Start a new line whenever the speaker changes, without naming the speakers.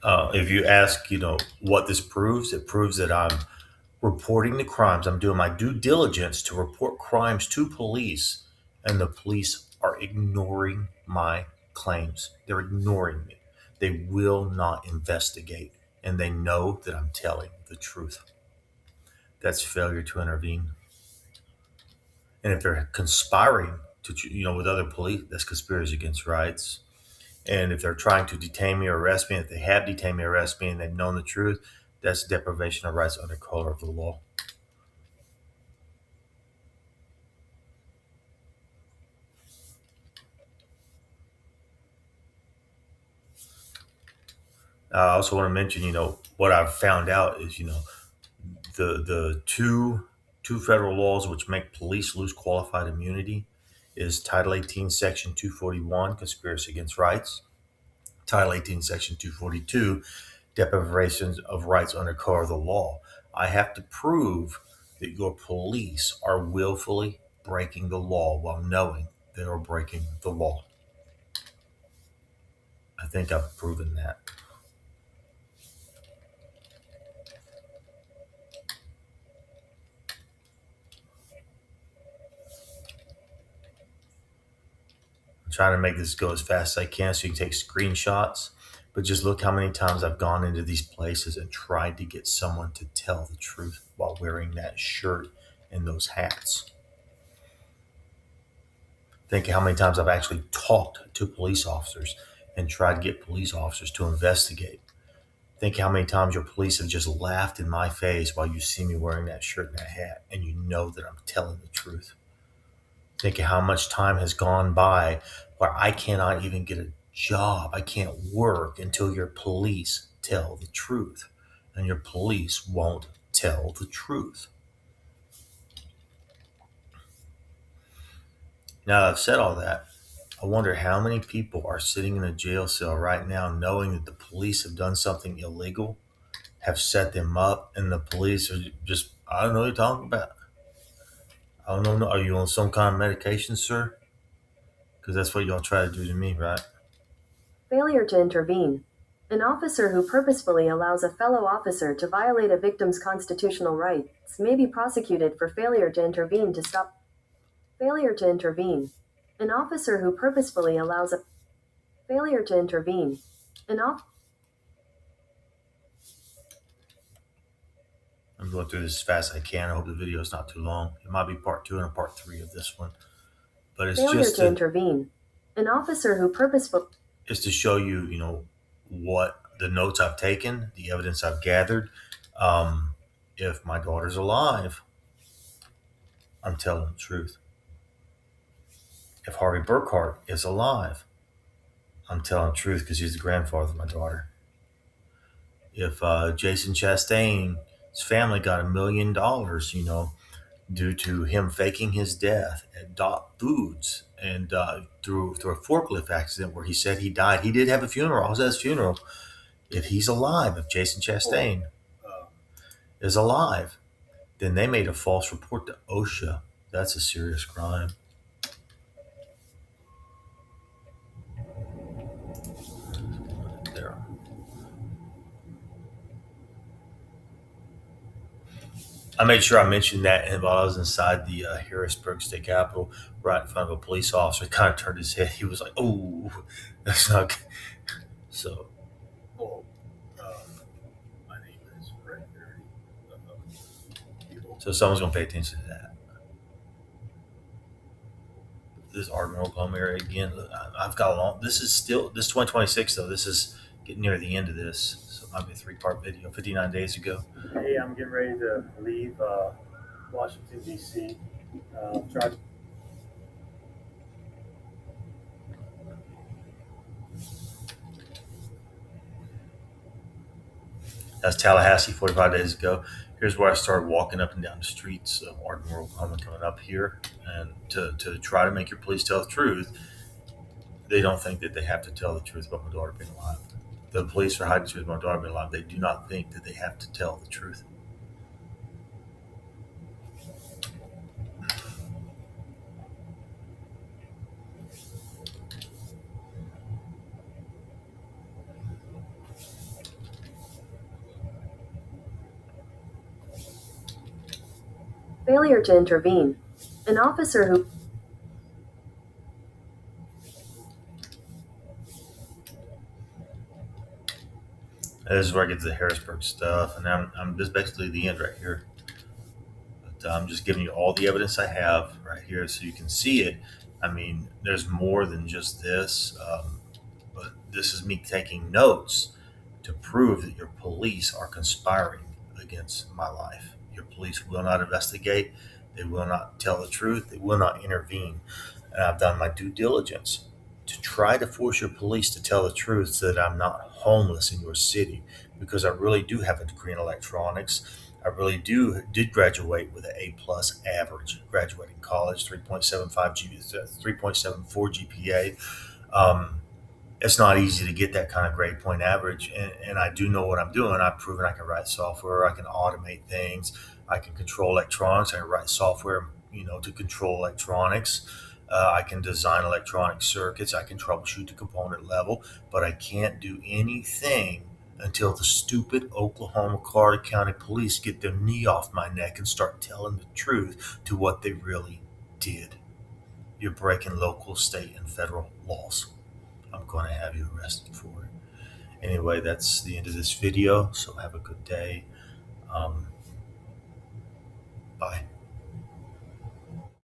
If you ask, what this proves, it proves that I'm reporting the crimes. I'm doing my due diligence to report crimes to police, and the police are ignoring my claims. They're ignoring me. They will not investigate, and they know that I'm telling the truth. That's failure to intervene. And if they're conspiring with other police, that's conspiracy against rights. And if they're trying to detain me or arrest me, if they have detained me or arrest me and they've known the truth, that's deprivation of rights under color of the law. I also want to mention, what I've found out is, the two federal laws which make police lose qualified immunity is Title 18, Section 241, conspiracy against rights. Title 18, Section 242, deprivations of rights under color of the law. I have to prove that your police are willfully breaking the law while knowing they are breaking the law. I think I've proven that. I'm trying to make this go as fast as I can so you can take screenshots. But just look how many times I've gone into these places and tried to get someone to tell the truth while wearing that shirt and those hats. Think how many times I've actually talked to police officers and tried to get police officers to investigate. Think how many times your police have just laughed in my face while you see me wearing that shirt and that hat, and you know that I'm telling the truth. Think of how much time has gone by where I cannot even get a job. I can't work until your police tell the truth. And your police won't tell the truth. Now that I've said all that, I wonder how many people are sitting in a jail cell right now knowing that the police have done something illegal, have set them up, and the police are just, I don't know what you're talking about. I don't know. Are you on some kind of medication, sir? Because that's what y'all try to do to me, right?
Failure to intervene. An officer who purposefully allows a fellow officer to violate a victim's constitutional rights may be prosecuted for failure to intervene to stop. Failure to intervene. An officer who purposefully allows a failure to intervene. An off
I'm going through this as fast as I can. I hope the video is not too long. It might be part two and a part three of this one, but
Failure to intervene. An officer who purposefully
it's to show you, what the notes I've taken, the evidence I've gathered. Um, if my daughter's alive, I'm telling the truth. If Harvey Burkhart is alive, I'm telling the truth because he's the grandfather of my daughter. If Jason Chastain's family got $1 million, due to him faking his death at Dot Foods and through a forklift accident where he said he died. He did have a funeral. I was at his funeral. If he's alive, if Jason Chastain is alive, then they made a false report to OSHA. That's a serious crime. There. I made sure I mentioned that while I was inside the Harrisburg State Capitol, right in front of a police officer. He kind of turned his head. He was like, "Oh, that's not good." So, well, my name is Fred Perry. So someone's gonna pay attention to that. This Ardmore, Oklahoma area again. I've got a long. This is 2026 though. This is getting near the end of this, so it might be a three-part video. 59 days ago. Hey, I'm getting ready to leave Washington D.C. Try. That's Tallahassee 45 days ago. Here's where I started walking up and down the streets of Ardmore, Oklahoma, coming up here, and to try to make your police tell the truth. They don't think that they have to tell the truth about my daughter being alive. The police are hiding the truth about my daughter being alive. They do not think that they have to tell the truth.
Failure to intervene. An officer who
This is where I get to the Harrisburg stuff, and this is basically the end right here. But I'm just giving you all the evidence I have right here so you can see it. I mean, there's more than just this, but this is me taking notes to prove that your police are conspiring against my life. Your police will not investigate, they will not tell the truth, they will not intervene. And I've done my due diligence to try to force your police to tell the truth so that I'm not homeless in your city, because I really do have a degree in electronics. I really did graduate with an A plus average, graduating college, 3.74 GPA. Um, it's not easy to get that kind of grade point average, and I do know what I'm doing. I've proven I can write software, I can automate things, I can control electronics, I can write software, to control electronics. I can design electronic circuits, I can troubleshoot the component level, but I can't do anything until the stupid Oklahoma Carter County Police get their knee off my neck and start telling the truth to what they really did. You're breaking local, state, and federal laws. I'm going to have you arrested for it. Anyway, that's the end of this video. So have a good day. Um, Bye.